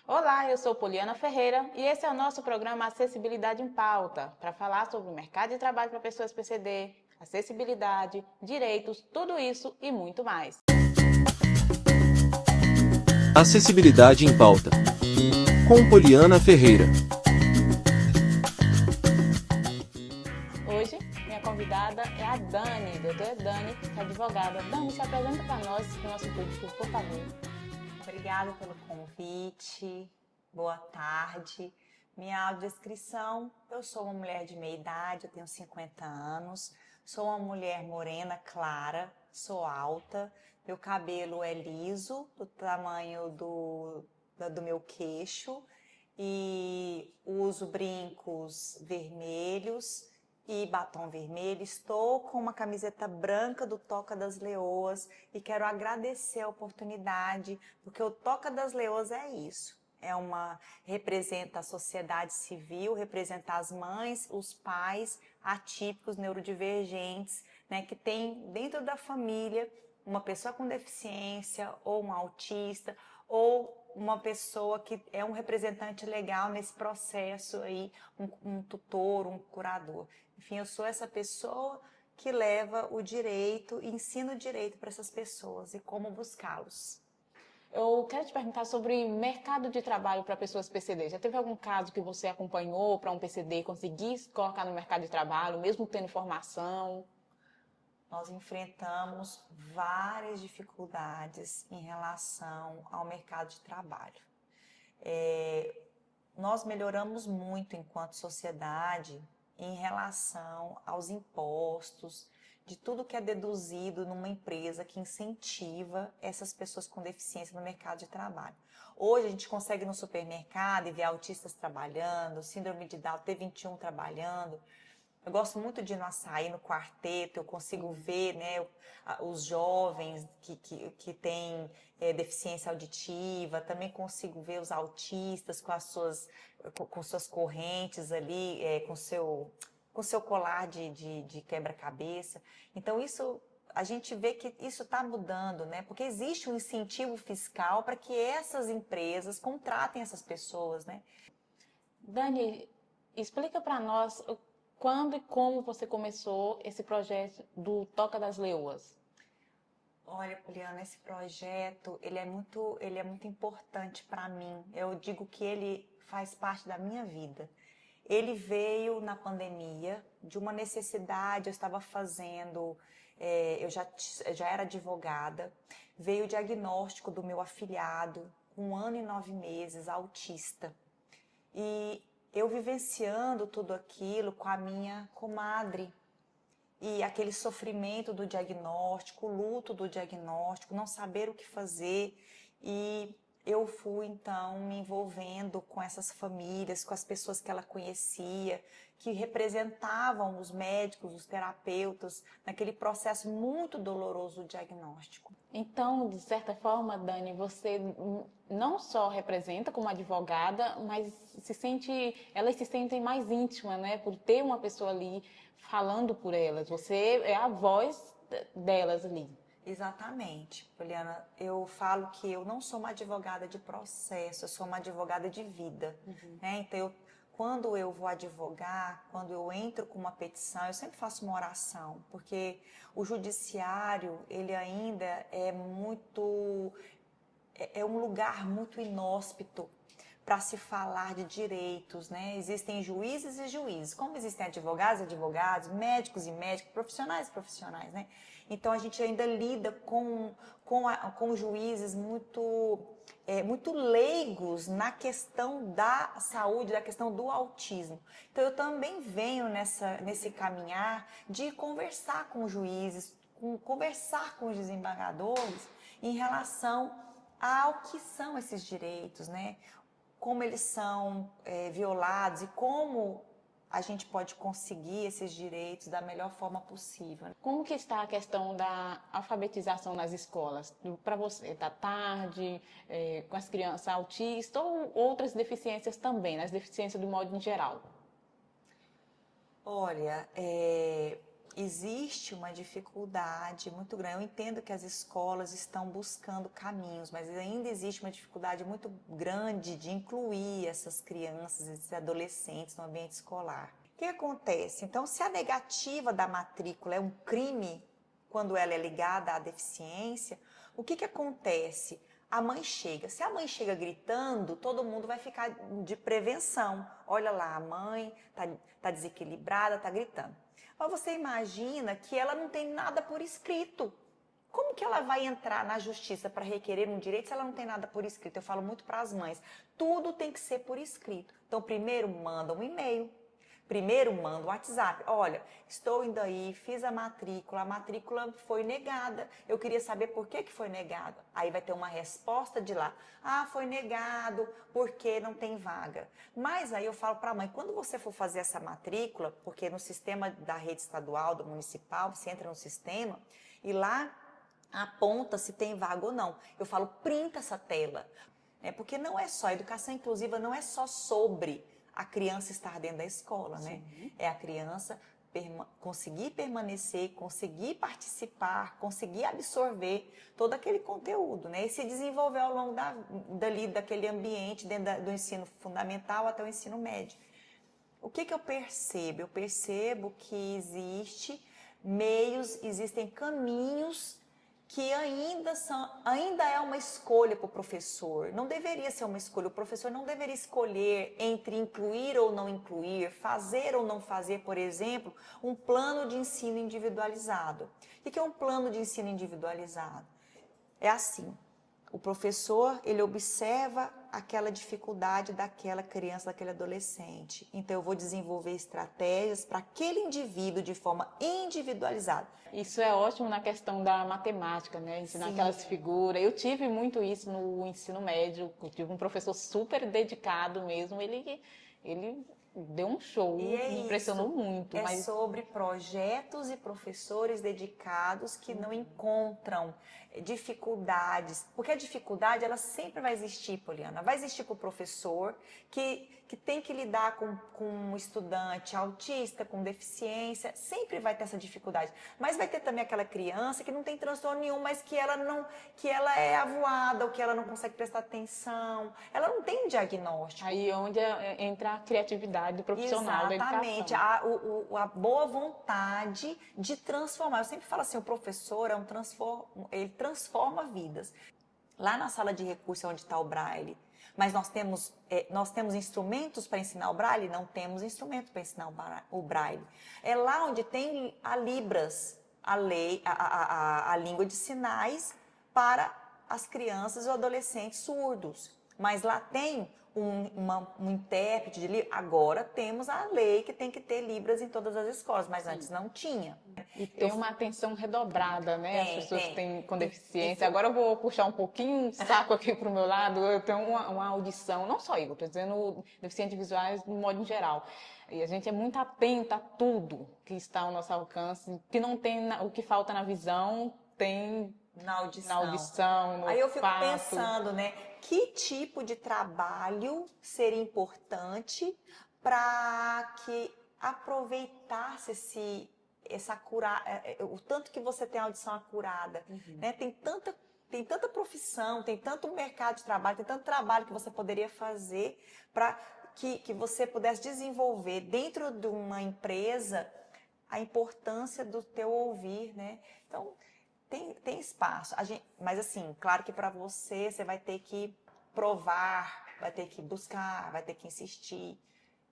Olá, eu sou Poliana Ferreira e esse é o nosso programa Acessibilidade em Pauta, para falar sobre o mercado de trabalho para pessoas PCD, acessibilidade, direitos, tudo isso e muito mais. Acessibilidade em Pauta. Com Poliana Ferreira. Hoje, minha convidada é a Dani, doutora Dani, que é advogada. Dani, se apresenta para nós, para o nosso público, por favor. Obrigada pelo convite, boa tarde. Minha audiodescrição, eu sou uma mulher de meia idade, eu tenho 50 anos, sou uma mulher morena, clara, sou alta, meu cabelo é liso, do tamanho do meu queixo e uso brincos vermelhos e batom vermelho. Estou com uma camiseta branca do Toca das Leoas e quero agradecer a oportunidade, porque o Toca das Leoas é isso. Representa a sociedade civil, representa as mães, os pais atípicos, neurodivergentes, né, que tem dentro da família uma pessoa com deficiência ou um autista ou uma pessoa que é um representante legal nesse processo aí, um tutor, um curador. Enfim, eu sou essa pessoa que leva o direito e ensina o direito para essas pessoas e como buscá-los. Eu quero te perguntar sobre mercado de trabalho para pessoas PCD. Já teve algum caso que você acompanhou para um PCD conseguir se colocar no mercado de trabalho, mesmo tendo formação? Nós enfrentamos várias dificuldades em relação ao mercado de trabalho. Nós melhoramos muito enquanto sociedade em relação aos impostos, de tudo que é deduzido numa empresa que incentiva essas pessoas com deficiência no mercado de trabalho. Hoje a gente consegue ir no supermercado e ver autistas trabalhando, síndrome de Down, T21 trabalhando. Eu gosto muito de ir no açaí, no quarteto, eu consigo ver, né, os jovens que têm deficiência auditiva, também consigo ver os autistas com suas correntes ali, com seu colar de quebra-cabeça. Então, a gente vê que isso está mudando, né? Porque existe um incentivo fiscal para que essas empresas contratem essas pessoas, né? Dani, explica para nós quando e como você começou esse projeto do Toca das Leoas. Olha, Poliana, esse projeto, ele é muito importante para mim. Eu digo que ele faz parte da minha vida. Ele veio na pandemia de uma necessidade, eu estava fazendo, já era advogada, veio o diagnóstico do meu afilhado, 1 ano e 9 meses, autista. E eu vivenciando tudo aquilo com a minha comadre, e aquele sofrimento do diagnóstico, o luto do diagnóstico, não saber o que fazer. E eu fui então me envolvendo com essas famílias, com as pessoas que ela conhecia, que representavam os médicos, os terapeutas, naquele processo muito doloroso do diagnóstico. Então, de certa forma, Dani, você não só representa como advogada, mas elas se sentem mais íntimas, né? Por ter uma pessoa ali falando por elas. Você é a voz delas ali. Exatamente, Poliana. Eu falo que eu não sou uma advogada de processo, eu sou uma advogada de vida, né? Então, quando eu vou advogar, quando eu entro com uma petição, eu sempre faço uma oração, porque o judiciário, ele ainda é um lugar muito inóspito para se falar de direitos, né? Existem juízes e juízes, como existem advogados e advogados, médicos e médicos, profissionais e profissionais, né? Então a gente ainda lida com juízes muito leigos na questão da saúde, da questão do autismo. Então eu também venho nesse caminhar de conversar com os juízes, conversar com os desembargadores em relação ao que são esses direitos, né? Como eles são violados e como a gente pode conseguir esses direitos da melhor forma possível. Como que está a questão da alfabetização nas escolas? Para você, da tarde, com as crianças autistas ou outras deficiências também, as deficiências do modo em geral? Olha, existe uma dificuldade muito grande. Eu entendo que as escolas estão buscando caminhos, mas ainda existe uma dificuldade muito grande de incluir essas crianças, esses adolescentes no ambiente escolar. O que acontece? Então, se a negativa da matrícula é um crime, quando ela é ligada à deficiência, o que acontece? A mãe chega. Se a mãe chega gritando, todo mundo vai ficar de prevenção. Olha lá, a mãe tá desequilibrada, tá gritando. Mas você imagina que ela não tem nada por escrito. Como que ela vai entrar na justiça para requerer um direito se ela não tem nada por escrito? Eu falo muito para as mães. Tudo tem que ser por escrito. Então, primeiro manda um e-mail. Primeiro manda um WhatsApp. Olha, estou indo aí, fiz a matrícula foi negada. Eu queria saber por que foi negada. Aí vai ter uma resposta de lá. Ah, foi negado porque não tem vaga. Mas aí eu falo para a mãe, quando você for fazer essa matrícula, porque no sistema da rede estadual, do municipal, você entra no sistema e lá aponta se tem vaga ou não. Eu falo, printa essa tela. Porque não é só, a educação inclusiva não é só sobre a criança estar dentro da escola, né? É a criança conseguir permanecer, conseguir participar, conseguir absorver todo aquele conteúdo, né? E se desenvolver ao longo daquele ambiente, dentro do ensino fundamental até o ensino médio. O que eu percebo? Eu percebo que existem caminhos que ainda é uma escolha para o professor. Não deveria ser uma escolha. O professor não deveria escolher entre incluir ou não incluir, fazer ou não fazer, por exemplo, um plano de ensino individualizado. O que é um plano de ensino individualizado? É assim, o professor, ele observa aquela dificuldade daquela criança, daquele adolescente. Então, eu vou desenvolver estratégias para aquele indivíduo de forma individualizada. Isso é ótimo na questão da matemática, né? Ensinar aquelas figuras. Eu tive muito isso no ensino médio. Eu tive um professor super dedicado mesmo. Ele deu um show, me impressionou muito. É sobre projetos e professores dedicados que não encontram dificuldades. Porque a dificuldade, ela sempre vai existir, Poliana. Vai existir para o professor que tem que lidar com um estudante autista, com deficiência. Sempre vai ter essa dificuldade. Mas vai ter também aquela criança que não tem transtorno nenhum, mas que ela é avoada, ou que ela não consegue prestar atenção. Ela não tem diagnóstico. Aí é onde entra a criatividade do profissional da educação. Exatamente, a boa vontade de transformar. Eu sempre falo assim, o professor ele transforma vidas. Lá na sala de recurso é onde está o Braille, mas nós temos instrumentos para ensinar o Braille? Não temos instrumento para ensinar o Braille. É lá onde tem a Libras, a língua de sinais para as crianças e adolescentes surdos. Mas lá tem um intérprete de Libras. Agora temos a lei que tem que ter Libras em todas as escolas, mas antes não tinha. E tem uma atenção redobrada, né? As pessoas que têm com deficiência. Agora eu vou puxar um pouquinho o saco aqui para o meu lado. Eu tenho uma audição, não só eu, estou dizendo deficientes visuais de modo em geral. E a gente é muito atenta a tudo que está ao nosso alcance, que não tem o que falta na visão, tem na audição, no Aí eu fico olfato. pensando, né? Que tipo de trabalho seria importante para que aproveitasse o tanto que você tem a audição acurada, né? Tem tanta profissão, tem tanto mercado de trabalho, tem tanto trabalho que você poderia fazer para que você pudesse desenvolver dentro de uma empresa a importância do teu ouvir, né? Então, tem espaço. Mas assim, claro que para você vai ter que provar, vai ter que buscar, vai ter que insistir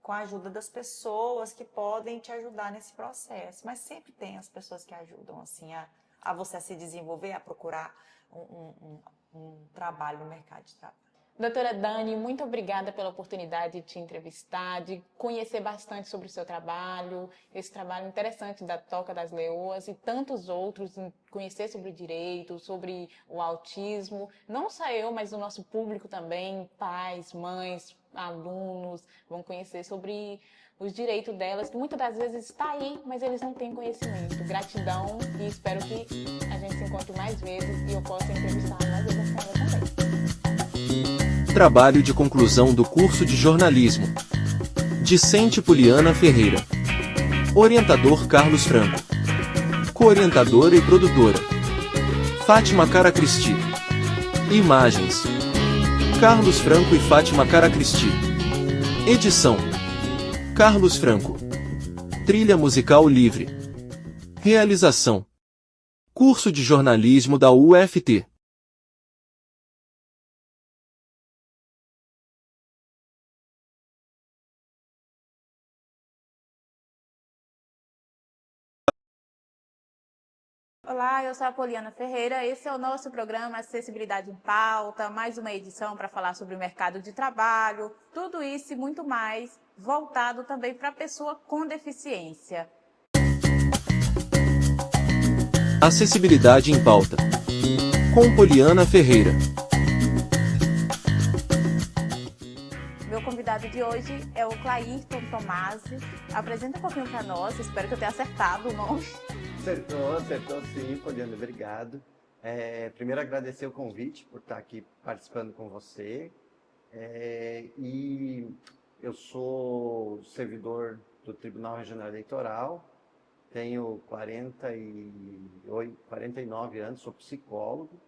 com a ajuda das pessoas que podem te ajudar nesse processo. Mas sempre tem as pessoas que ajudam assim, a você a se desenvolver, a procurar um trabalho no mercado de trabalho. Doutora Dani, muito obrigada pela oportunidade de te entrevistar, de conhecer bastante sobre o seu trabalho, esse trabalho interessante da Toca das Leoas e tantos outros, conhecer sobre o direito, sobre o autismo, não só eu, mas o nosso público também, pais, mães, alunos, vão conhecer sobre os direitos delas, que muitas das vezes está aí, mas eles não têm conhecimento. Gratidão e espero que a gente se encontre mais vezes e eu possa entrevistar mais vezes a senhora também. Trabalho de conclusão do curso de jornalismo. Discente Poliana Ferreira. Orientador Carlos Franco. Co-orientadora e produtora: Fátima Caracristi. Imagens: Carlos Franco e Fátima Caracristi. Edição: Carlos Franco. Trilha musical livre. Realização: Curso de Jornalismo da UFT. Olá, eu sou a Poliana Ferreira. Esse é o nosso programa Acessibilidade em Pauta, mais uma edição para falar sobre o mercado de trabalho, tudo isso e muito mais, voltado também para a pessoa com deficiência. Acessibilidade em Pauta, com Poliana Ferreira. Meu convidado de hoje é o Clairton Tomasi. Apresenta um pouquinho para nós, espero que eu tenha acertado o nome. Acertou sim, Poliana, obrigado. Primeiro agradecer o convite por estar aqui participando com você. E eu sou servidor do Tribunal Regional Eleitoral, tenho 49 anos, sou psicólogo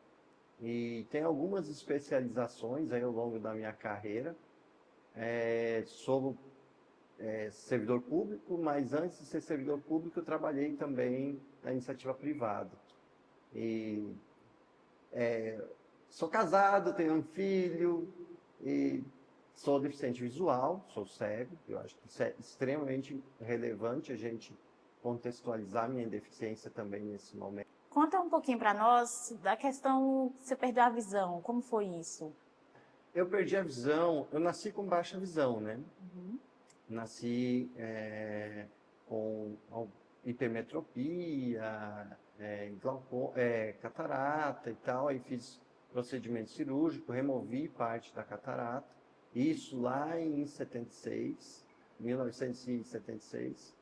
e tenho algumas especializações aí ao longo da minha carreira. Sou servidor público, mas antes de ser servidor público eu trabalhei também na iniciativa privada. E sou casado, tenho um filho e sou deficiente visual, sou cego. Eu acho que isso é extremamente relevante a gente contextualizar minha deficiência também nesse momento. Conta um pouquinho para nós da questão que você perdeu a visão, como foi isso? Eu perdi a visão, eu nasci com baixa visão, né? Uhum. Nasci com hipermetropia, catarata e tal, aí fiz procedimento cirúrgico, removi parte da catarata, isso lá em 1976.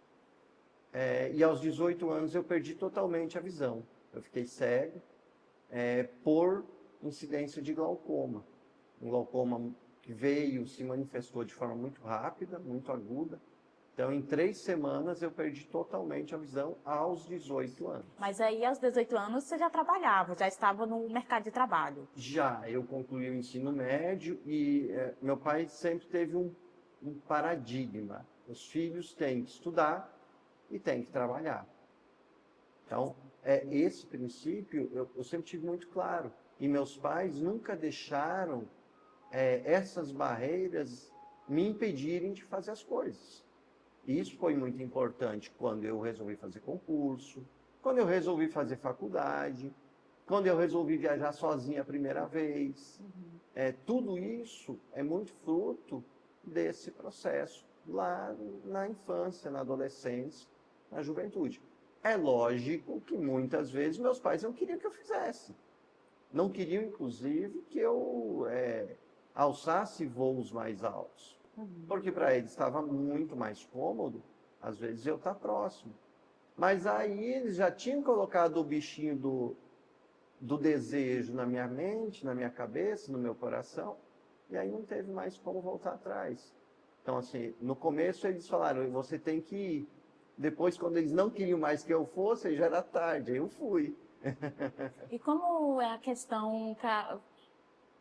E aos 18 anos eu perdi totalmente a visão. Eu fiquei cego por incidência de glaucoma. Um glaucoma que se manifestou de forma muito rápida, muito aguda. Então, em 3 semanas, eu perdi totalmente a visão aos 18 anos. Mas aí, aos 18 anos, você já trabalhava, já estava no mercado de trabalho? Já, eu concluí o ensino médio e meu pai sempre teve um paradigma. Os filhos têm que estudar e têm que trabalhar. Então, esse princípio eu sempre tive muito claro. E meus pais nunca deixaram essas barreiras me impedirem de fazer as coisas. E isso foi muito importante quando eu resolvi fazer concurso, quando eu resolvi fazer faculdade, quando eu resolvi viajar sozinha a primeira vez. Tudo isso é muito fruto desse processo lá na infância, na adolescência, na juventude. É lógico que muitas vezes meus pais não queriam que eu fizesse. Não queriam, inclusive, que eu alçasse voos mais altos. Porque para eles estava muito mais cômodo, às vezes, eu estar próximo. Mas aí eles já tinham colocado o bichinho do desejo na minha mente, na minha cabeça, no meu coração, e aí não teve mais como voltar atrás. Então, assim, no começo eles falaram, você tem que ir. Depois, quando eles não queriam mais que eu fosse, já era tarde, aí eu fui. E como é a questão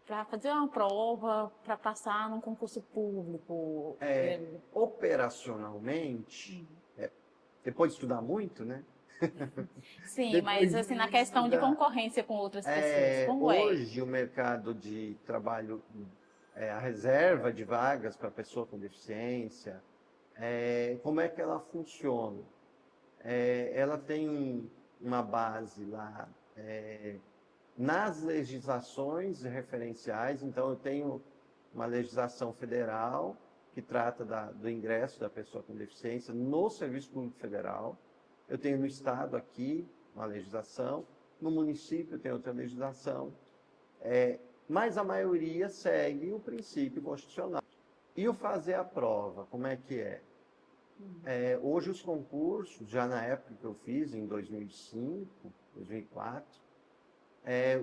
para fazer uma prova, para passar num concurso público? Operacionalmente, depois de estudar muito, né? Sim, Depois mas assim, na questão de concorrência com outras pessoas, como hoje o mercado de trabalho, a reserva de vagas para pessoa com deficiência, como é que ela funciona? Ela tem uma base lá nas legislações referenciais. Então eu tenho uma legislação federal que trata do ingresso da pessoa com deficiência no Serviço Público Federal. Eu tenho no estado aqui uma legislação, no município tem outra legislação, mas a maioria segue o princípio constitucional. E o fazer a prova, como é que é? Hoje os concursos, já na época que eu fiz, em 2005, 2004,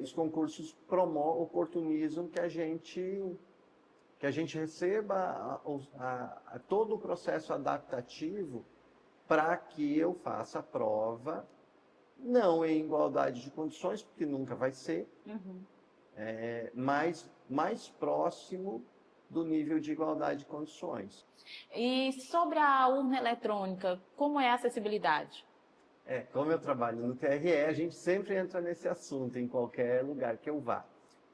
os concursos oportunizam que a gente receba todo o processo adaptativo para que eu faça a prova Não em igualdade de condições, porque nunca vai ser, mas mais próximo do nível de igualdade de condições. E sobre a urna eletrônica, como é a acessibilidade? Como eu trabalho no TRE, a gente sempre entra nesse assunto em qualquer lugar que eu vá.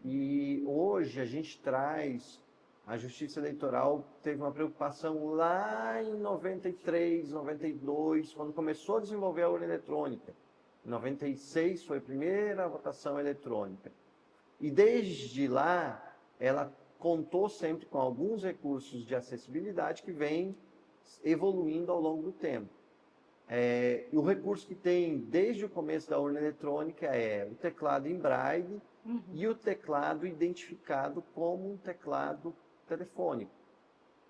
E hoje a gente traz, a Justiça Eleitoral teve uma preocupação lá em 93, 92, quando começou a desenvolver a urna eletrônica. Em 96 foi a primeira votação eletrônica. E desde lá, ela contou sempre com alguns recursos de acessibilidade que vêm evoluindo ao longo do tempo. E o recurso que tem desde o começo da urna eletrônica é o teclado em braille e o teclado identificado como um teclado telefônico.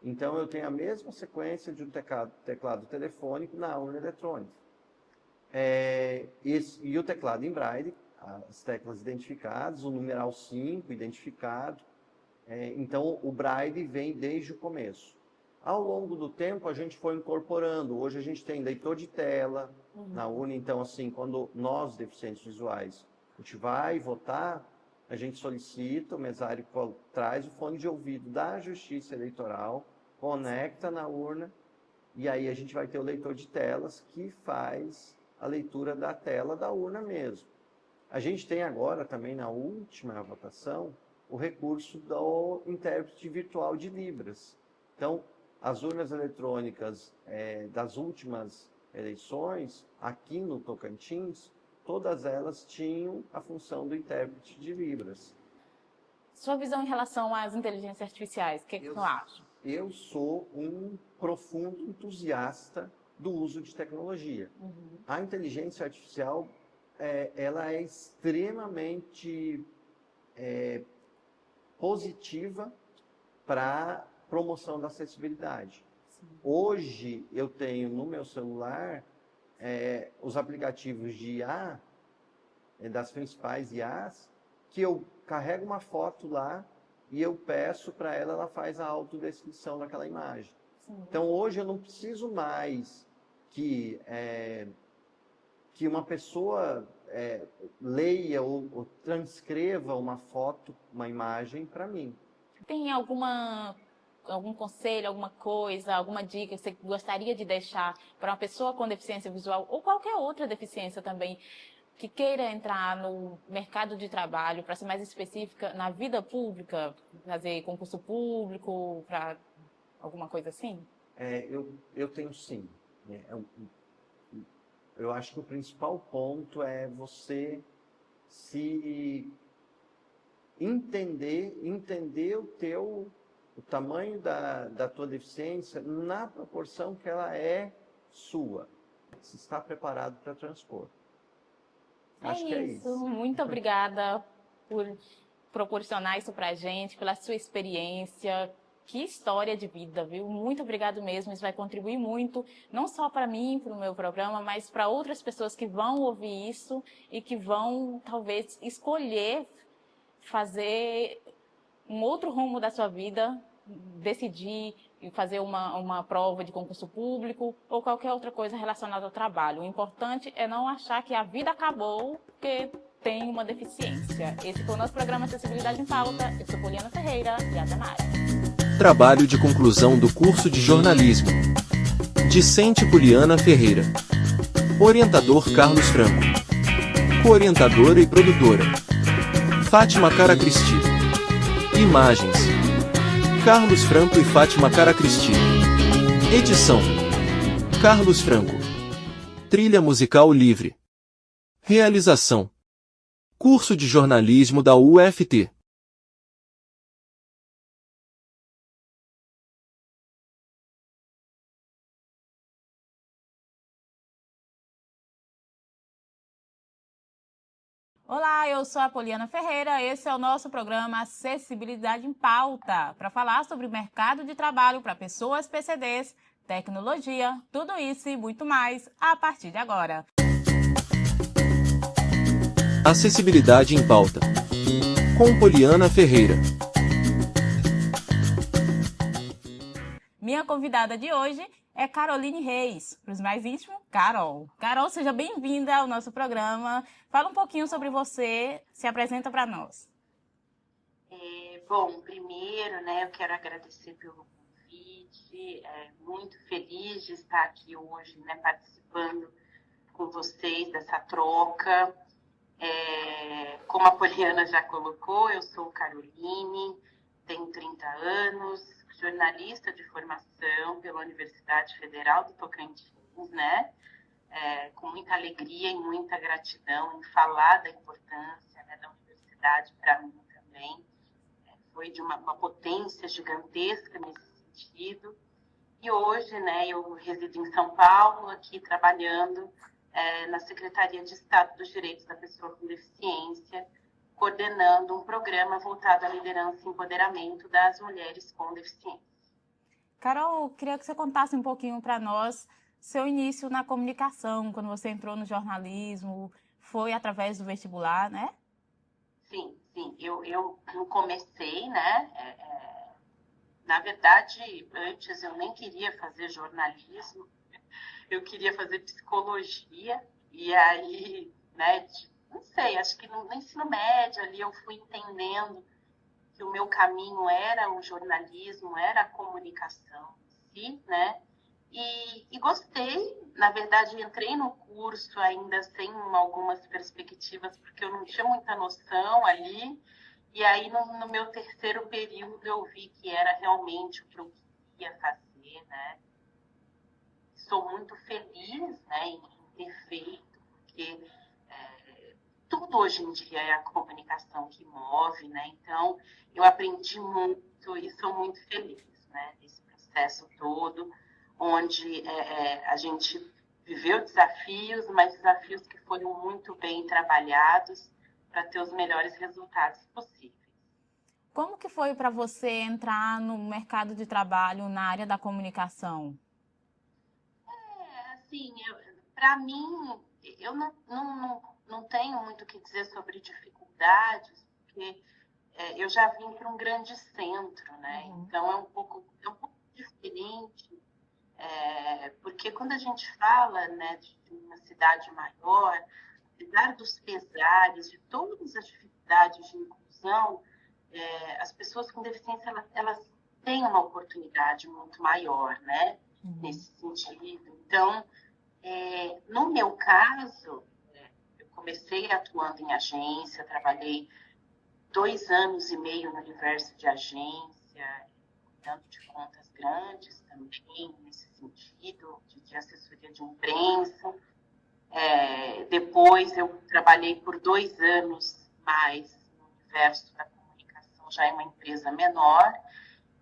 Então, eu tenho a mesma sequência de um teclado telefônico na urna eletrônica. E o teclado em braille, as teclas identificadas, o numeral 5 identificado. Então, o braille vem desde o começo. Ao longo do tempo, a gente foi incorporando. Hoje a gente tem leitor de tela na urna. Então, assim, quando nós, deficientes visuais, a gente vai votar, a gente solicita, o mesário traz o fone de ouvido da Justiça Eleitoral, conecta na urna, e aí a gente vai ter o leitor de telas que faz a leitura da tela da urna mesmo. A gente tem agora também, na última votação, o recurso do intérprete virtual de Libras. Então, as urnas eletrônicas das últimas eleições, aqui no Tocantins, todas elas tinham a função do intérprete de Libras. Sua visão em relação às inteligências artificiais, o que você acha? Eu sou um profundo entusiasta do uso de tecnologia. A inteligência artificial, ela é extremamente positiva para promoção da acessibilidade. Hoje, eu tenho no meu celular os aplicativos de IA, das principais IAs, que eu carrego uma foto lá e eu peço para ela, ela faz a autodescrição daquela imagem. Então, hoje eu não preciso mais que uma pessoa leia ou transcreva uma foto, uma imagem para mim. Tem algum conselho, alguma coisa, alguma dica que você gostaria de deixar para uma pessoa com deficiência visual ou qualquer outra deficiência também, que queira entrar no mercado de trabalho, para ser mais específica, na vida pública, fazer concurso público, para alguma coisa assim? Eu tenho sim. Eu acho que o principal ponto é você se entender o tamanho da tua deficiência na proporção que ela é sua. Se está preparado para transpor. Acho que é isso. Muito obrigada por proporcionar isso para a gente, pela sua experiência. Que história de vida, viu? Muito obrigado mesmo. Isso vai contribuir muito, não só para mim, para o meu programa, mas para outras pessoas que vão ouvir isso e que vão, talvez, escolher fazer um outro rumo da sua vida, decidir fazer uma prova de concurso público ou qualquer outra coisa relacionada ao trabalho. O importante é não achar que a vida acabou porque tem uma deficiência. Esse foi o nosso programa Acessibilidade em Pauta. Eu sou Poliana Ferreira e até mais. Trabalho de conclusão do curso de jornalismo. Discente Poliana Ferreira. Orientador Carlos Franco. Coorientadora e produtora Fátima Caracristi. Imagens Carlos Franco e Fátima Caracristi. Edição Carlos Franco. Trilha musical livre. Realização Curso de Jornalismo da UFT. Olá, eu sou a Poliana Ferreira, esse é o nosso programa Acessibilidade em Pauta, para falar sobre o mercado de trabalho para pessoas PCDs, tecnologia, tudo isso e muito mais a partir de agora. Acessibilidade em Pauta, com Poliana Ferreira. Minha convidada de hoje é Caroline Reis, para os mais íntimos, Carol. Carol, seja bem-vinda ao nosso programa. Fala um pouquinho sobre você, se apresenta para nós. Bom, primeiro, né, eu quero agradecer pelo convite, muito feliz de estar aqui hoje, né, participando com vocês dessa troca. Como a Poliana já colocou, eu sou Caroline, tenho 30 anos, jornalista de formação pela Universidade Federal do Tocantins, né, com muita alegria e muita gratidão em falar da importância, né, da universidade para mim também. Foi de uma potência gigantesca nesse sentido. E hoje, né, eu resido em São Paulo, aqui trabalhando na Secretaria de Estado dos Direitos da Pessoa com Deficiência, coordenando um programa voltado à liderança e empoderamento das mulheres com deficiência. Carol, queria que você contasse um pouquinho para nós seu início na comunicação, quando você entrou no jornalismo, foi através do vestibular, né? Sim. Eu comecei, né? Na verdade, antes eu nem queria fazer jornalismo, eu queria fazer psicologia, e aí, né, não sei, acho que no ensino médio ali eu fui entendendo que o meu caminho era o jornalismo, era a comunicação em si, né? E gostei, na verdade entrei no curso ainda sem algumas perspectivas, porque eu não tinha muita noção ali, e aí no meu terceiro período eu vi que era realmente o que eu queria fazer, né? Sou muito feliz, né, em ter feito, porque tudo hoje em dia é a comunicação que move, né? Então eu aprendi muito e sou muito feliz, né, nesse processo todo, onde a gente viveu desafios, mas desafios que foram muito bem trabalhados para ter os melhores resultados possíveis. Como que foi para você entrar no mercado de trabalho na área da comunicação? Assim, para mim, eu não tenho muito o que dizer sobre dificuldades, porque eu já vim para um grande centro, né? Então é um pouco diferente. Porque quando a gente fala, né, de uma cidade maior, apesar dos pesares, de todas as dificuldades de inclusão, as pessoas com deficiência elas têm uma oportunidade muito maior, né, nesse sentido. Então, no meu caso, eu comecei atuando em agência, trabalhei 2 anos e meio no universo de agência, cuidando de contas grandes também, nesse sentido, de assessoria de imprensa. Depois eu trabalhei por 2 anos mais no universo da comunicação, já é uma empresa menor.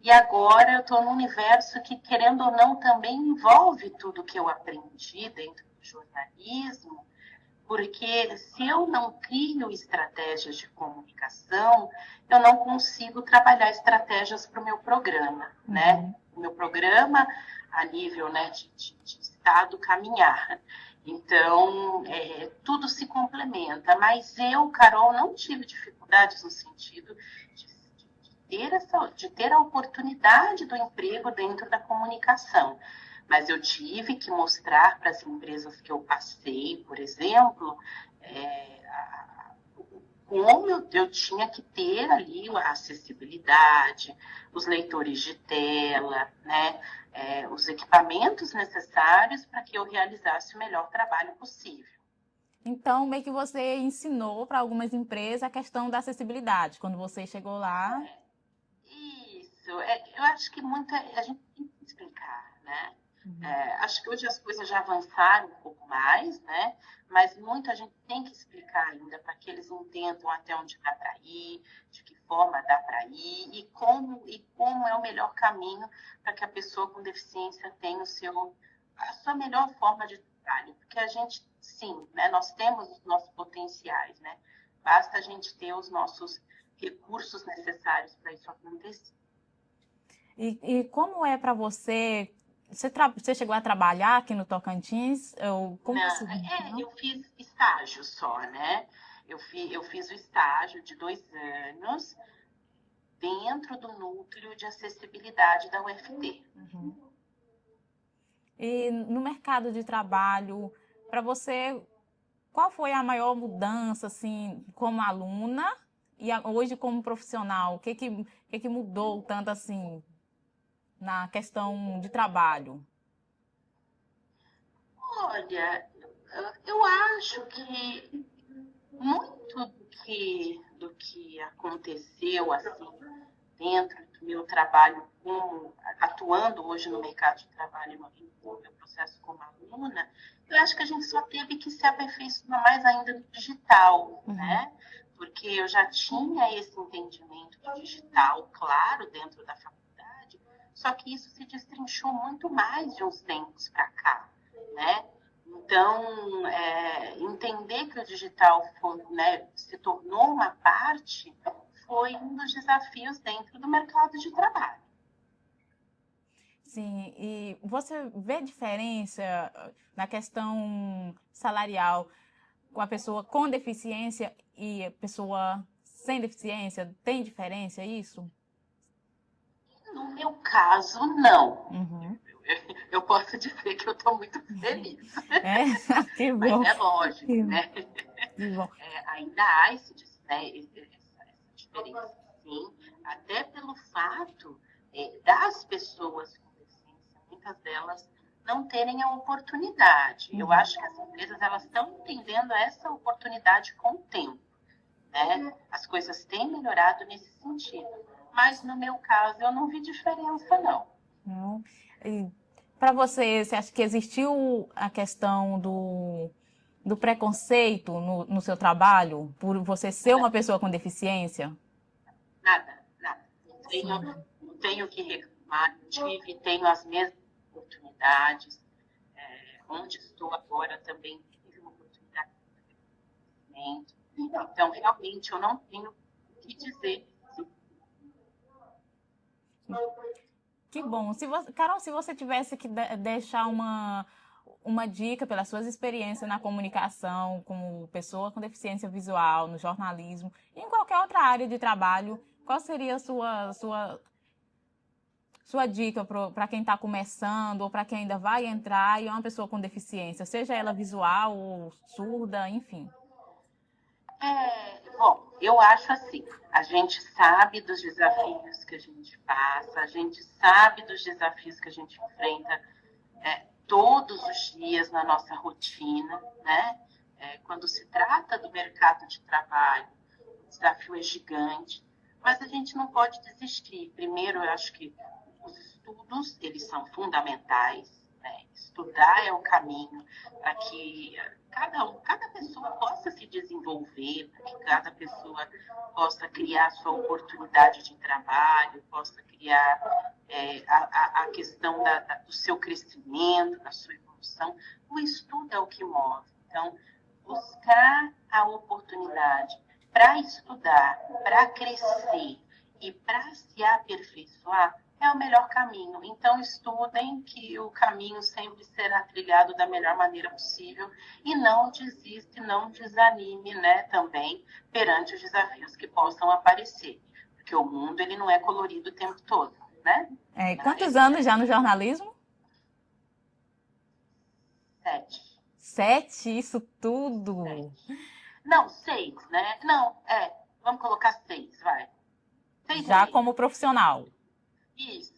E agora eu estou num universo que, querendo ou não, também envolve tudo que eu aprendi dentro do jornalismo, porque se eu não crio estratégias de comunicação, eu não consigo trabalhar estratégias para o meu programa, né? O meu programa, a nível, né, de estado, caminhar. Então, tudo se complementa. Mas eu, Carol, não tive dificuldades no sentido de ter a oportunidade do emprego dentro da comunicação. Mas eu tive que mostrar para as empresas que eu passei, por exemplo, como eu tinha que ter ali a acessibilidade, os leitores de tela, né, os equipamentos necessários para que eu realizasse o melhor trabalho possível. Então, meio que você ensinou para algumas empresas a questão da acessibilidade, quando você chegou lá. Isso, eu acho que muito a gente tem que explicar, né? Acho que hoje as coisas já avançaram um pouco mais, né? Mas muito a gente tem que explicar ainda para que eles entendam até onde dá para ir, de que forma dá para ir e como é o melhor caminho para que a pessoa com deficiência tenha a sua melhor forma de trabalho. Porque a gente, sim, né? Nós temos os nossos potenciais, né? Basta a gente ter os nossos recursos necessários para isso acontecer. E como é para você? Você chegou a trabalhar aqui no Tocantins? Como você... Eu fiz estágio só, né? Eu fiz o estágio de 2 anos dentro do núcleo de acessibilidade da UFT. E no mercado de trabalho, para você, qual foi a maior mudança, assim, como aluna e hoje como profissional? O que mudou tanto, assim, na questão de trabalho? Olha, eu acho que muito do que aconteceu assim dentro do meu trabalho como atuando hoje no mercado de trabalho no meu processo como aluna, eu acho que a gente só teve que se aperfeiçoar mais ainda no digital, né? Porque eu já tinha esse entendimento do digital, claro, dentro da faculdade, só que isso se destrinchou muito mais de uns tempos para cá, né? Então, entender que o digital né, se tornou uma parte foi um dos desafios dentro do mercado de trabalho. Sim, e você vê diferença na questão salarial com a pessoa com deficiência e a pessoa sem deficiência? Tem diferença isso? No meu caso, não. Uhum. Eu posso dizer que eu estou muito feliz. Que bom. Mas é lógico, que né? Que bom. Ainda há essa diferença, sim, até pelo fato das pessoas com deficiência, muitas delas não terem a oportunidade. Eu acho que as empresas elas estão entendendo essa oportunidade com o tempo, né? As coisas têm melhorado nesse sentido, mas no meu caso eu não vi diferença, não. Não. Para você acha que existiu a questão do preconceito no seu trabalho, por você ser uma pessoa com deficiência? Nada. Não tenho que reclamar, tenho as mesmas oportunidades. Onde estou agora também tive uma oportunidade de crescimento. Então, realmente, eu não tenho o que dizer. Que bom. Carol, se você tivesse que deixar uma dica pelas suas experiências na comunicação, como pessoa com deficiência visual, no jornalismo, e em qualquer outra área de trabalho, qual seria a sua dica para quem está começando ou para quem ainda vai entrar e é uma pessoa com deficiência, seja ela visual ou surda, enfim? Bom, eu acho assim, a gente sabe dos desafios que a gente passa, a gente sabe dos desafios que a gente enfrenta todos os dias na nossa rotina, né? Quando se trata do mercado de trabalho, o desafio é gigante, mas a gente não pode desistir. Primeiro, eu acho que os estudos, eles são fundamentais, né? Estudar é o caminho para que cada pessoa possa se desenvolver, para que cada pessoa possa criar sua oportunidade de trabalho, possa criar a questão do seu crescimento, da sua evolução. O estudo é o que move. Então, buscar a oportunidade para estudar, para crescer e para se aperfeiçoar é o melhor caminho. Então, estudem que o caminho sempre será trilhado da melhor maneira possível e não desiste, não desanime, né, também perante os desafios que possam aparecer. Porque o mundo ele não é colorido o tempo todo, né? Quantos anos já no jornalismo? 7. 7? Isso tudo? 7. Não, 6, né? Não, vamos colocar 6, vai. 6 já como profissional? Isso.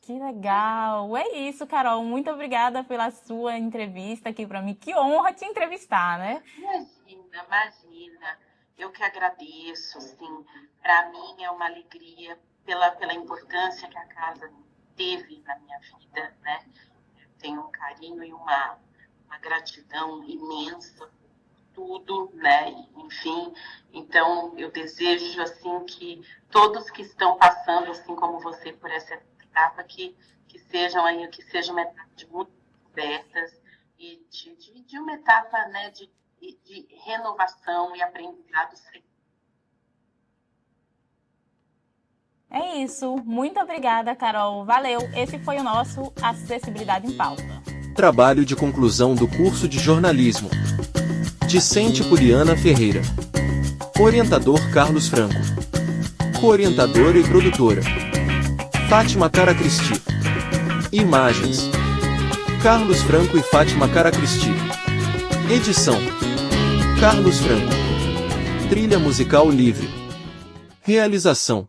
Que legal! É isso, Carol. Muito obrigada pela sua entrevista aqui para mim. Que honra te entrevistar, né? Imagina. Eu que agradeço, assim. Para mim é uma alegria pela importância que a casa teve na minha vida, né? Eu tenho um carinho e uma gratidão imensa por tudo, né? Enfim, então eu desejo, assim, que todos que estão passando, assim como você, por essa etapa, que sejam aí, que seja uma etapa de muitas descobertas e de uma etapa, né, de renovação e aprendizado sempre. É isso. Muito obrigada, Carol. Valeu. Esse foi o nosso Acessibilidade em Pauta. Trabalho de conclusão do curso de jornalismo. Discente Poliana Ferreira. Orientador Carlos Franco. Co-orientadora e produtora Fátima Caracristi. Imagens Carlos Franco e Fátima Caracristi. Edição: Carlos Franco. Trilha musical livre. Realização: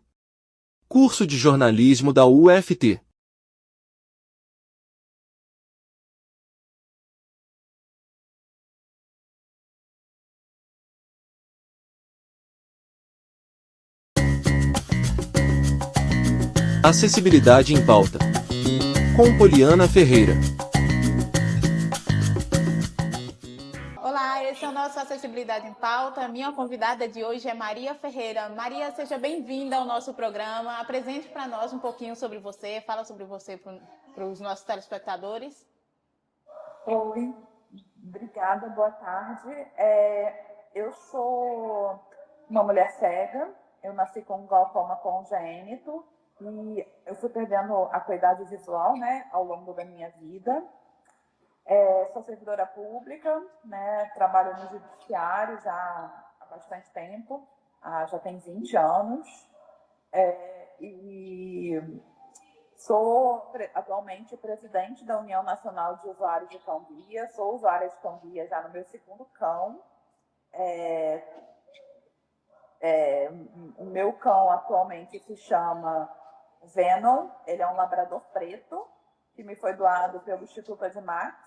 Curso de Jornalismo da UFT. Acessibilidade em Pauta. Com Poliana Ferreira. Olá, esse é o nosso Acessibilidade em Pauta. Minha convidada de hoje é Maria Ferreira. Maria, seja bem-vinda ao nosso programa. Apresente para nós um pouquinho sobre você, fala sobre você para os nossos telespectadores. Oi, obrigada, boa tarde. Eu sou uma mulher cega, eu nasci com glaucoma congênito e eu fui perdendo a acuidade visual, né, ao longo da minha vida. Sou servidora pública, né, trabalho no judiciário já há bastante tempo, já tem 20 anos, e sou atualmente presidente da União Nacional de Usuários de Cão-Guia, sou usuária de cão-guia já no meu segundo cão. O meu cão atualmente se chama Venom, ele é um labrador preto, que me foi doado pelo Instituto Admax.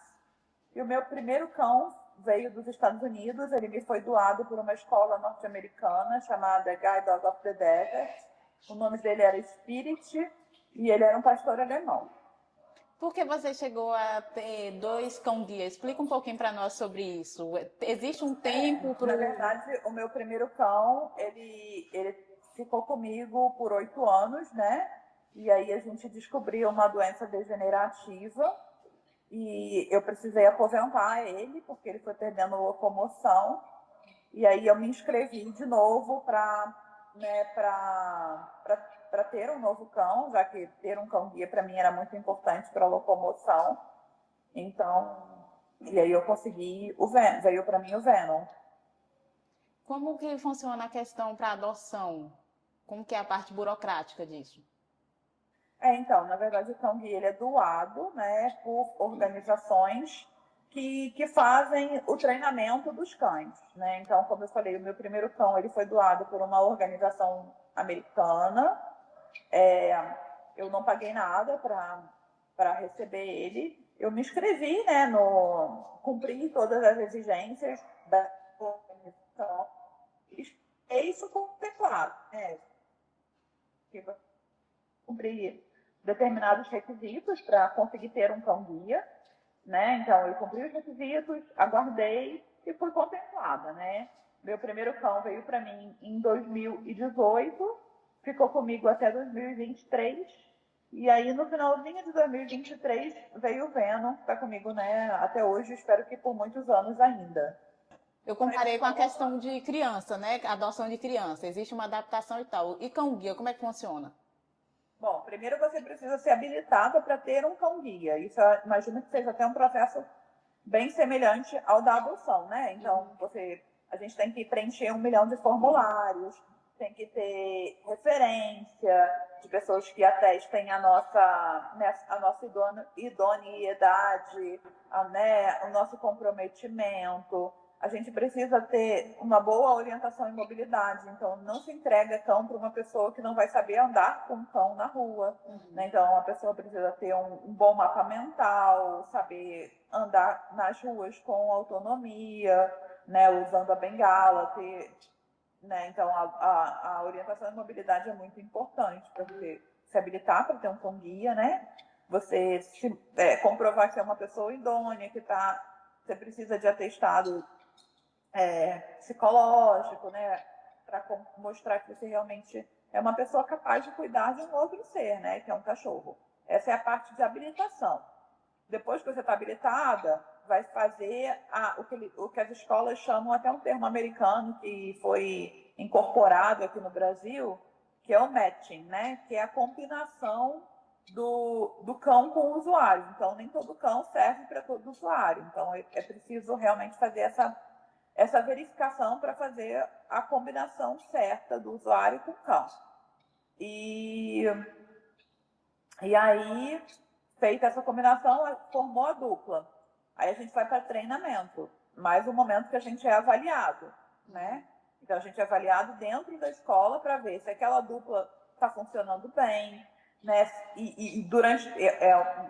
E o meu primeiro cão veio dos Estados Unidos, ele me foi doado por uma escola norte-americana chamada Guide Dog of the Desert. O nome dele era Spirit e ele era um pastor alemão. Por que você chegou a ter 2 cão-guia? Explica um pouquinho para nós sobre isso. Existe um tempo para... Na verdade, o meu primeiro cão, ele ficou comigo por 8 anos, né? E aí a gente descobriu uma doença degenerativa e eu precisei aposentar ele, porque ele foi perdendo locomoção. E aí eu me inscrevi de novo para ter um novo cão, já que ter um cão-guia para mim era muito importante para a locomoção. Então, e aí eu consegui o Venom, veio para mim o Venom. Como que funciona a questão para adoção? Como que é a parte burocrática disso? Então, na verdade, o cão-guia ele é doado, né, por organizações que fazem o treinamento dos cães, né? Então, como eu falei, o meu primeiro cão ele foi doado por uma organização americana. Eu não paguei nada para receber ele. Eu me inscrevi, né, cumpri todas as exigências da organização. E isso contemplado, né? Cumpri determinados requisitos para conseguir ter um cão-guia, né? Então, eu cumpri os requisitos, aguardei e fui contemplada, né? Meu primeiro cão veio para mim em 2018, ficou comigo até 2023, e aí no finalzinho de 2023 veio o Venom, que está comigo, né, até hoje, espero que por muitos anos ainda. Eu comparei com a questão de criança, né? Adoção de criança. Existe uma adaptação e tal. E cão-guia, como é que funciona? Bom, primeiro você precisa ser habilitada para ter um cão-guia. Isso eu imagino que seja até um processo bem semelhante ao da adoção, né? Então, a gente tem que preencher 1 milhão de formulários, tem que ter referência de pessoas que atestem a nossa idoneidade, o nosso comprometimento. A gente precisa ter uma boa orientação em mobilidade, então não se entrega cão para uma pessoa que não vai saber andar com cão na rua, né? Então a pessoa precisa ter um bom mapa mental, saber andar nas ruas com autonomia, né? Usando a bengala, né? Então a orientação em mobilidade é muito importante para você se habilitar para ter um cão-guia, né? Você comprovar que é uma pessoa idônea, você precisa de atestado psicológico, né, para mostrar que você realmente é uma pessoa capaz de cuidar de um outro ser, né, que é um cachorro. Essa é a parte de habilitação. Depois que você está habilitada, vai fazer o que as escolas chamam, até um termo americano que foi incorporado aqui no Brasil, que é o matching, né, que é a combinação do cão com o usuário. Então, nem todo cão serve para todo usuário. Então, é preciso realmente fazer essa verificação para fazer a combinação certa do usuário com o cão. E aí, Feita essa combinação, formou a dupla. Aí a gente vai para treinamento, mais um momento que a gente é avaliado, né? Então a gente é avaliado dentro da escola para ver se aquela dupla está funcionando bem, né? E durante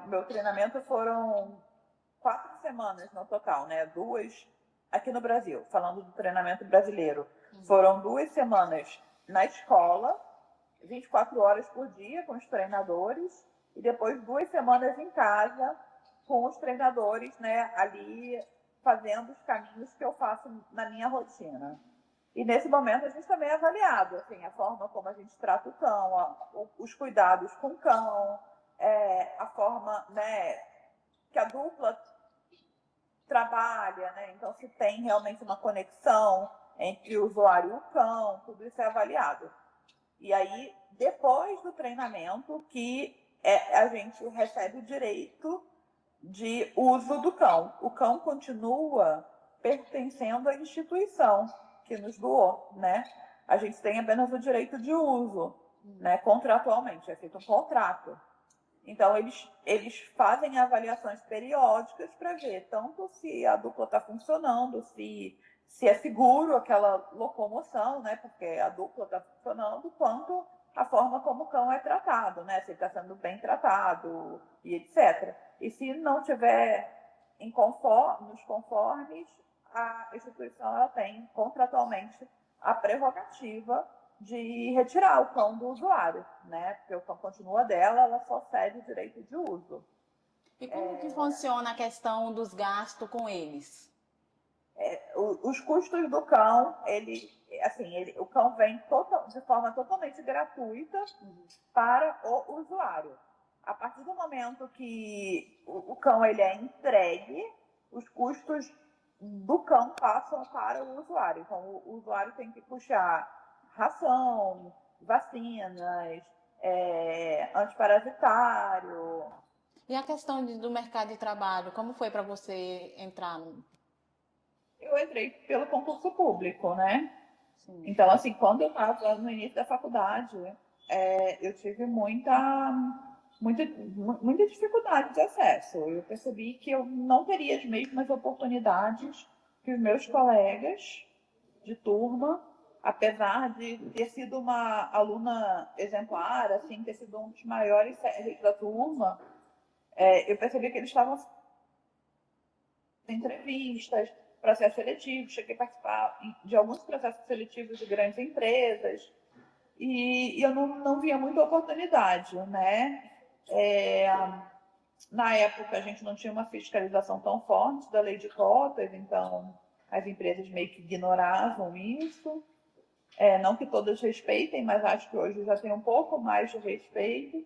o meu treinamento foram 4 semanas no total, né? 2 aqui no Brasil, falando do treinamento brasileiro. Foram 2 semanas na escola, 24 horas por dia com os treinadores, e depois 2 semanas em casa com os treinadores, né, ali fazendo os caminhos que eu faço na minha rotina. E nesse momento a gente também é avaliado, assim, a forma como a gente trata o cão, os cuidados com o cão, a forma, né, que a dupla trabalha, né? Então se tem realmente uma conexão entre o usuário e o cão, tudo isso é avaliado. E aí, depois do treinamento, que a gente recebe o direito de uso do cão. O cão continua pertencendo à instituição que nos doou, né? A gente tem apenas o direito de uso, né? Contratualmente, é feito um contrato. Então, eles fazem avaliações periódicas para ver tanto se a dupla está funcionando, se é seguro aquela locomoção, né? Porque a dupla está funcionando, quanto a forma como o cão é tratado, né? Se ele está sendo bem tratado e etc. E se não tiver nos conformes, a instituição ela tem contratualmente a prerrogativa de retirar o cão do usuário, né? Porque o cão continua dela, ela só cede o direito de uso. E como que funciona a questão dos gastos com eles? Os custos do cão, o cão vem de forma totalmente gratuita para o usuário. A partir do momento que o cão ele é entregue, os custos do cão passam para o usuário. Então, o usuário tem que puxar ração, vacinas, antiparasitário. E a questão do mercado de trabalho, como foi para você entrar? Eu entrei pelo concurso público, né? Sim. Então, assim, quando eu estava no início da faculdade, eu tive muita dificuldade de acesso. Eu percebi que eu não teria as mesmas oportunidades que os meus colegas de turma, apesar de ter sido uma aluna exemplar, assim, ter sido um dos maiores da turma, eu percebi que eles estavam em entrevistas, processos seletivos, cheguei a participar de alguns processos seletivos de grandes empresas, e eu não via muita oportunidade, né? Na época, a gente não tinha uma fiscalização tão forte da lei de cotas, então as empresas meio que ignoravam isso. Não que todas respeitem, mas acho que hoje já tem um pouco mais de respeito.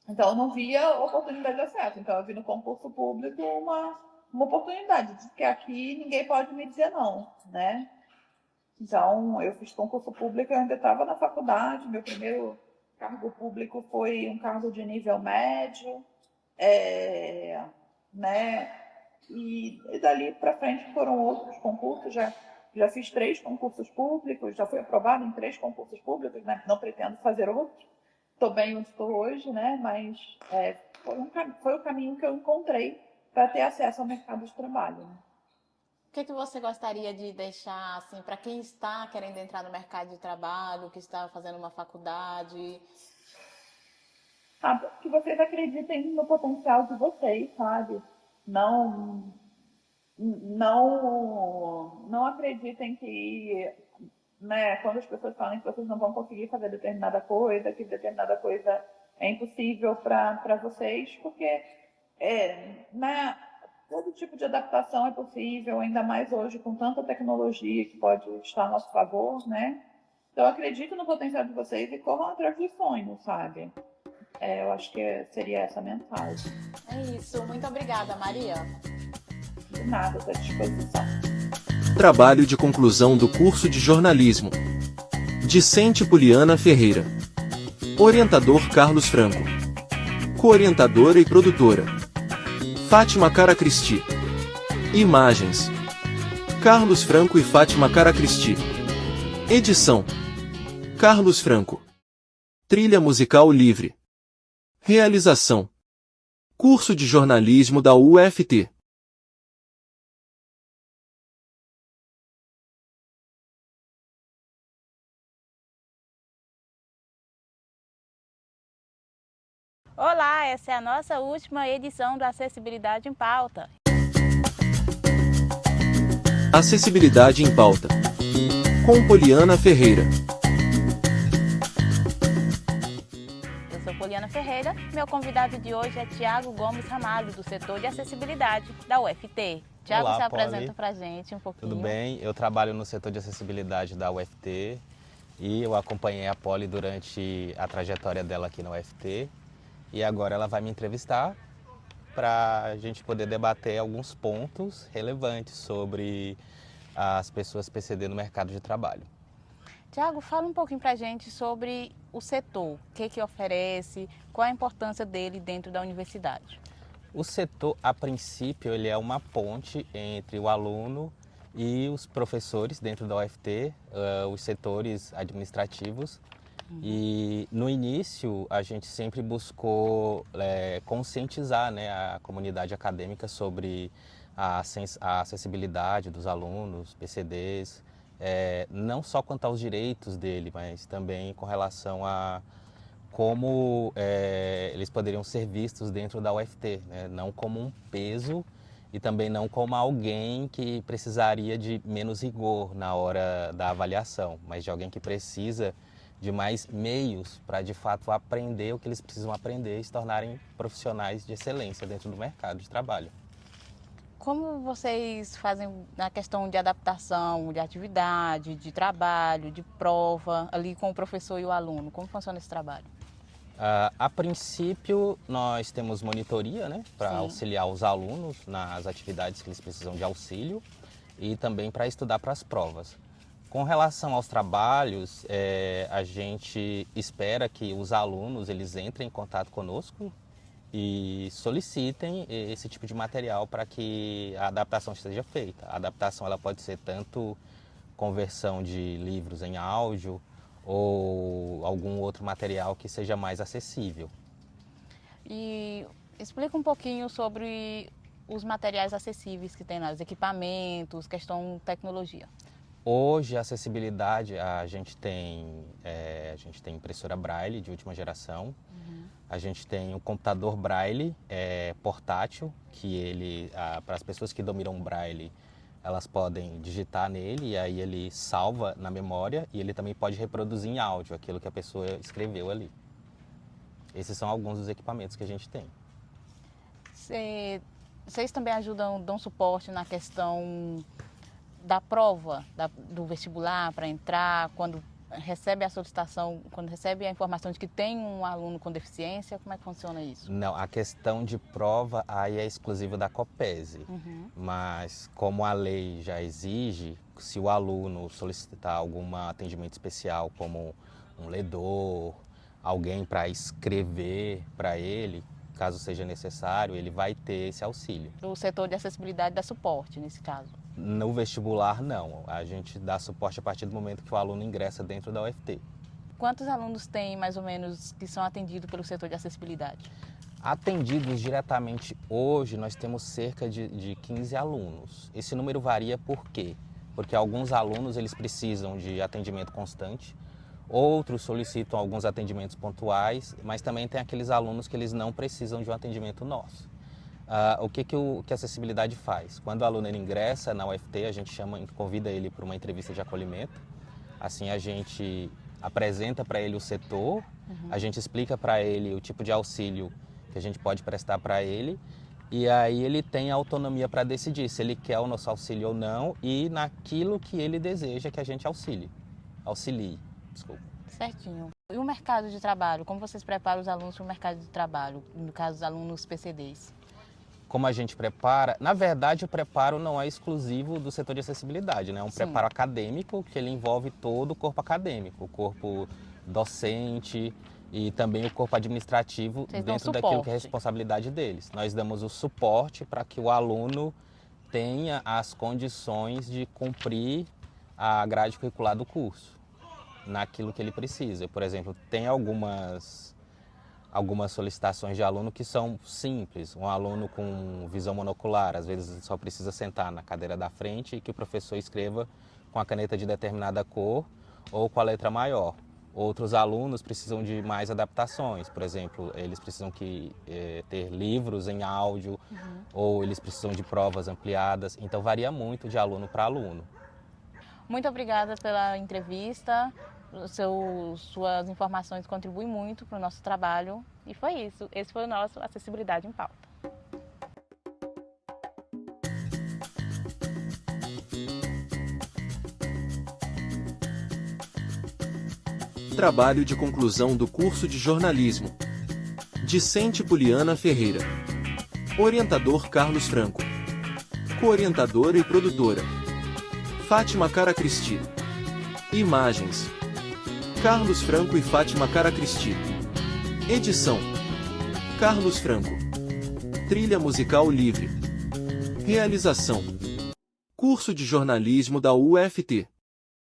Então, eu não via oportunidade de acesso. Então, eu vi no concurso público uma oportunidade, de que aqui ninguém pode me dizer não, né? Então, eu fiz concurso público, eu ainda estava na faculdade, meu primeiro cargo público foi um cargo de nível médio, né? E dali para frente foram outros concursos, já fiz 3 concursos públicos, já fui aprovada em 3 concursos públicos, né? Não pretendo fazer outros. Estou bem onde estou hoje, né? Mas foi o caminho que eu encontrei para ter acesso ao mercado de trabalho. Né? O que você gostaria de deixar assim, para quem está querendo entrar no mercado de trabalho, que está fazendo uma faculdade? Que vocês acreditem no potencial de vocês, sabe? Não acreditem que, né, quando as pessoas falam que vocês não vão conseguir fazer determinada coisa, que determinada coisa é impossível para vocês, porque né, todo tipo de adaptação é possível, ainda mais hoje com tanta tecnologia que pode estar a nosso favor, né? Então, acredito no potencial de vocês e corram atrás dos sonhos, sabe? Eu acho que seria essa a mensagem. É isso. Muito obrigada, Maria. De nada, estou à disposição. Trabalho de conclusão do curso de jornalismo. Discente Poliana Ferreira. Orientador Carlos Franco. Coorientadora e produtora Fátima Caracristi. Imagens Carlos Franco e Fátima Caracristi. Edição Carlos Franco. Trilha musical livre. Realização: Curso de Jornalismo da UFT. Olá, essa é a nossa última edição do Acessibilidade em Pauta. Acessibilidade em Pauta. Com Poliana Ferreira. Eu sou Poliana Ferreira. Meu convidado de hoje é Tiago Gomes Ramalho, do setor de acessibilidade da UFT. Tiago, Olá, se Poli. apresenta pra gente um pouquinho. Tudo bem? Eu trabalho no setor de acessibilidade da UFT e eu acompanhei a Poli durante a trajetória dela aqui na UFT e agora ela vai me entrevistar para a gente poder debater alguns pontos relevantes sobre as pessoas PCD no mercado de trabalho. Tiago, fala um pouquinho pra gente sobre o setor, o que oferece, qual a importância dele dentro da universidade. O setor, a princípio, ele é uma ponte entre o aluno e os professores dentro da UFT, os setores administrativos. E no início a gente sempre buscou conscientizar, né, a comunidade acadêmica sobre a acessibilidade dos alunos, PCDs, não só quanto aos direitos dele, mas também com relação a como eles poderiam ser vistos dentro da UFT, né? Não como um peso e também não como alguém que precisaria de menos rigor na hora da avaliação, mas de alguém que precisa de mais meios para de fato aprender o que eles precisam aprender e se tornarem profissionais de excelência dentro do mercado de trabalho. Como vocês fazem na questão de adaptação, de atividade, de trabalho, de prova, ali com o professor e o aluno? Como funciona esse trabalho? A princípio, nós temos monitoria, né, para auxiliar os alunos nas atividades que eles precisam de auxílio e também para estudar para as provas. Com relação aos trabalhos, a gente espera que os alunos eles entrem em contato conosco e solicitem esse tipo de material para que a adaptação seja feita. A adaptação ela pode ser tanto conversão de livros em áudio ou algum outro material que seja mais acessível. E explica um pouquinho sobre os materiais acessíveis que tem lá, os equipamentos, questão tecnologia. Hoje, a acessibilidade, a gente tem impressora Braille de última geração, a gente tem um computador Braille portátil, que ele, para as pessoas que dominam Braille, elas podem digitar nele e aí ele salva na memória e ele também pode reproduzir em áudio aquilo que a pessoa escreveu ali. Esses são alguns dos equipamentos que a gente tem. Vocês também dão suporte na questão da prova, do vestibular para entrar, quando recebe a solicitação, quando recebe a informação de que tem um aluno com deficiência, como é que funciona isso? Não, a questão de prova aí é exclusiva da COPESE, mas como a lei já exige, se o aluno solicitar algum atendimento especial, como um ledor, alguém para escrever para ele, caso seja necessário, ele vai ter esse auxílio. O setor de acessibilidade dá suporte nesse caso? No vestibular, não. A gente dá suporte a partir do momento que o aluno ingressa dentro da UFT. Quantos alunos tem, mais ou menos, que são atendidos pelo setor de acessibilidade? Atendidos diretamente hoje, nós temos cerca de 15 alunos. Esse número varia por quê? Porque alguns alunos eles precisam de atendimento constante, outros solicitam alguns atendimentos pontuais, mas também tem aqueles alunos que eles não precisam de um atendimento nosso. O que a acessibilidade faz? Quando o aluno ele ingressa na UFT, a gente convida ele para uma entrevista de acolhimento. Assim a gente apresenta para ele o setor, a gente explica para ele o tipo de auxílio que a gente pode prestar para ele e aí ele tem a autonomia para decidir se ele quer o nosso auxílio ou não e naquilo que ele deseja que a gente auxilie. Desculpa. Certinho. E o mercado de trabalho? Como vocês preparam os alunos para o mercado de trabalho, no caso dos alunos PCDs? Como a gente prepara, na verdade o preparo não é exclusivo do setor de acessibilidade, né? É um preparo acadêmico que ele envolve todo o corpo acadêmico, o corpo docente e também o corpo administrativo dentro daquilo que é a responsabilidade deles. Nós damos o suporte para que o aluno tenha as condições de cumprir a grade curricular do curso, naquilo que ele precisa. Por exemplo, tem algumas algumas solicitações de aluno que são simples. Um aluno com visão monocular, às vezes só precisa sentar na cadeira da frente e que o professor escreva com a caneta de determinada cor ou com a letra maior. Outros alunos precisam de mais adaptações, por exemplo, eles precisam ter livros em áudio, ou eles precisam de provas ampliadas, então varia muito de aluno para aluno. Muito obrigada pela entrevista, suas informações contribuem muito para o nosso trabalho e foi isso. Esse foi o nosso Acessibilidade em Pauta. Trabalho de conclusão do curso de jornalismo. Discente Poliana Ferreira. Orientador Carlos Franco. Coorientadora e produtora Fátima Caracristi. Imagens Carlos Franco e Fátima Caracristi. Edição Carlos Franco. Trilha musical livre. Realização Curso de Jornalismo da UFT.